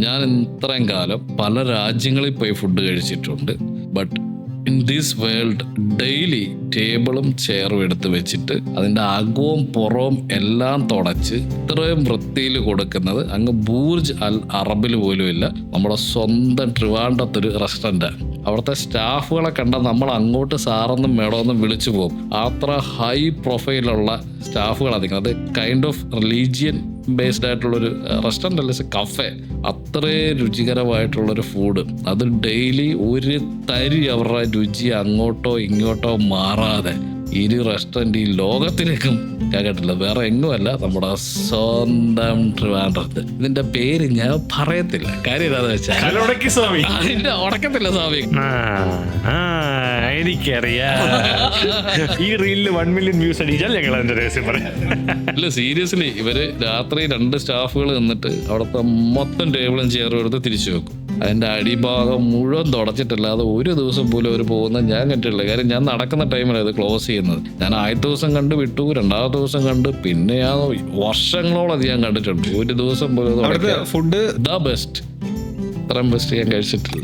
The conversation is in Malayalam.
ഞാൻ ഇത്രയും കാലം പല രാജ്യങ്ങളിൽ പോയി ഫുഡ് കഴിച്ചിട്ടുണ്ട്. But in this world daily ടേബിളും ചെയറും എടുത്ത് വെച്ചിട്ട് അതിൻ്റെ അകവും പുറവും എല്ലാം തുടച്ച് ഇത്രയും വൃത്തിയിൽ കൊടുക്കുന്നത് അങ്ങ് ബൂർജ് അൽ അറബിൽ പോലും ഇല്ല, നമ്മുടെ സ്വന്തം ട്രിവാൻഡ്രത്തൊരു റെസ്റ്റോറൻറ്റാണ്. അവിടുത്തെ സ്റ്റാഫുകളെ കണ്ടാൽ നമ്മൾ അങ്ങോട്ട് സാറെന്നും മേഡമെന്നും വിളിച്ചു പോകും. അത്ര ഹൈ പ്രൊഫൈലുള്ള സ്റ്റാഫുകളാണ് നിൽക്കുന്നത്. അത് കൈൻഡ് ഓഫ് റിലീജിയൻ ബേസ്ഡ് ആയിട്ടുള്ളൊരു റെസ്റ്റോറൻ്റ് അല്ല, കഫേ. അത്രയും രുചികരമായിട്ടുള്ളൊരു ഫുഡ്. അത് ഡെയിലി ഒരു തരി അവരുടെ രുചി അങ്ങോട്ടോ ഇങ്ങോട്ടോ മാറാതെ ഈ റെസ്റ്റോറൻറ്റ് ഈ ലോകത്തിലേക്കും കേട്ടിട്ടില്ല. വേറെ എങ്ങുമല്ല, നമ്മുടെ സ്വന്തം ട്രിവാൻഡ്രത്ത്. ഇതിന്റെ പേര് ഞാൻ പറയത്തില്ല, കാര്യം എന്താണെന്ന് വെച്ചാൽ അതിന്റെ ഉടക്കത്തില്ല സ്വാമി. എനിക്കറിയാം ഈ റീലില് 1 million വ്യൂസ് അടിച്ചാൽ ഞങ്ങൾ അതിന്റെ രഹസ്യം പറയാം. ഇല്ല, സീരിയസ്ലി ഇവര് രാത്രി 2 സ്റ്റാഫുകൾ നിന്നിട്ട് അവിടുത്തെ മൊത്തം ടേബിളും ചെയറും എടുത്ത് തിരിച്ചു വെക്കും. അതിന്റെ അടിഭാഗം മുഴുവൻ തുടച്ചിട്ടില്ലാതെ ഒരു ദിവസം പോലും അവർ പോകുന്നത് ഞാൻ കണ്ടിട്ടില്ല. കാര്യം ഞാൻ നടക്കുന്ന ടൈമിലാണ് ഇത് ക്ലോസ് ചെയ്യുന്നത്. ഞാൻ ആദ്യത്തെ ദിവസം കണ്ട് വിട്ടു, 2ാമത്തെ ദിവസം കണ്ട്, പിന്നെ ഞാൻ വർഷങ്ങളോളം അത് ഞാൻ കണ്ടിട്ടുണ്ട്. ഒരു ദിവസം പോലും ഫുഡ് ദ ബെസ്റ്റ്, ഇത്രയും ബെസ്റ്റ് ഞാൻ കഴിച്ചിട്ടില്ല.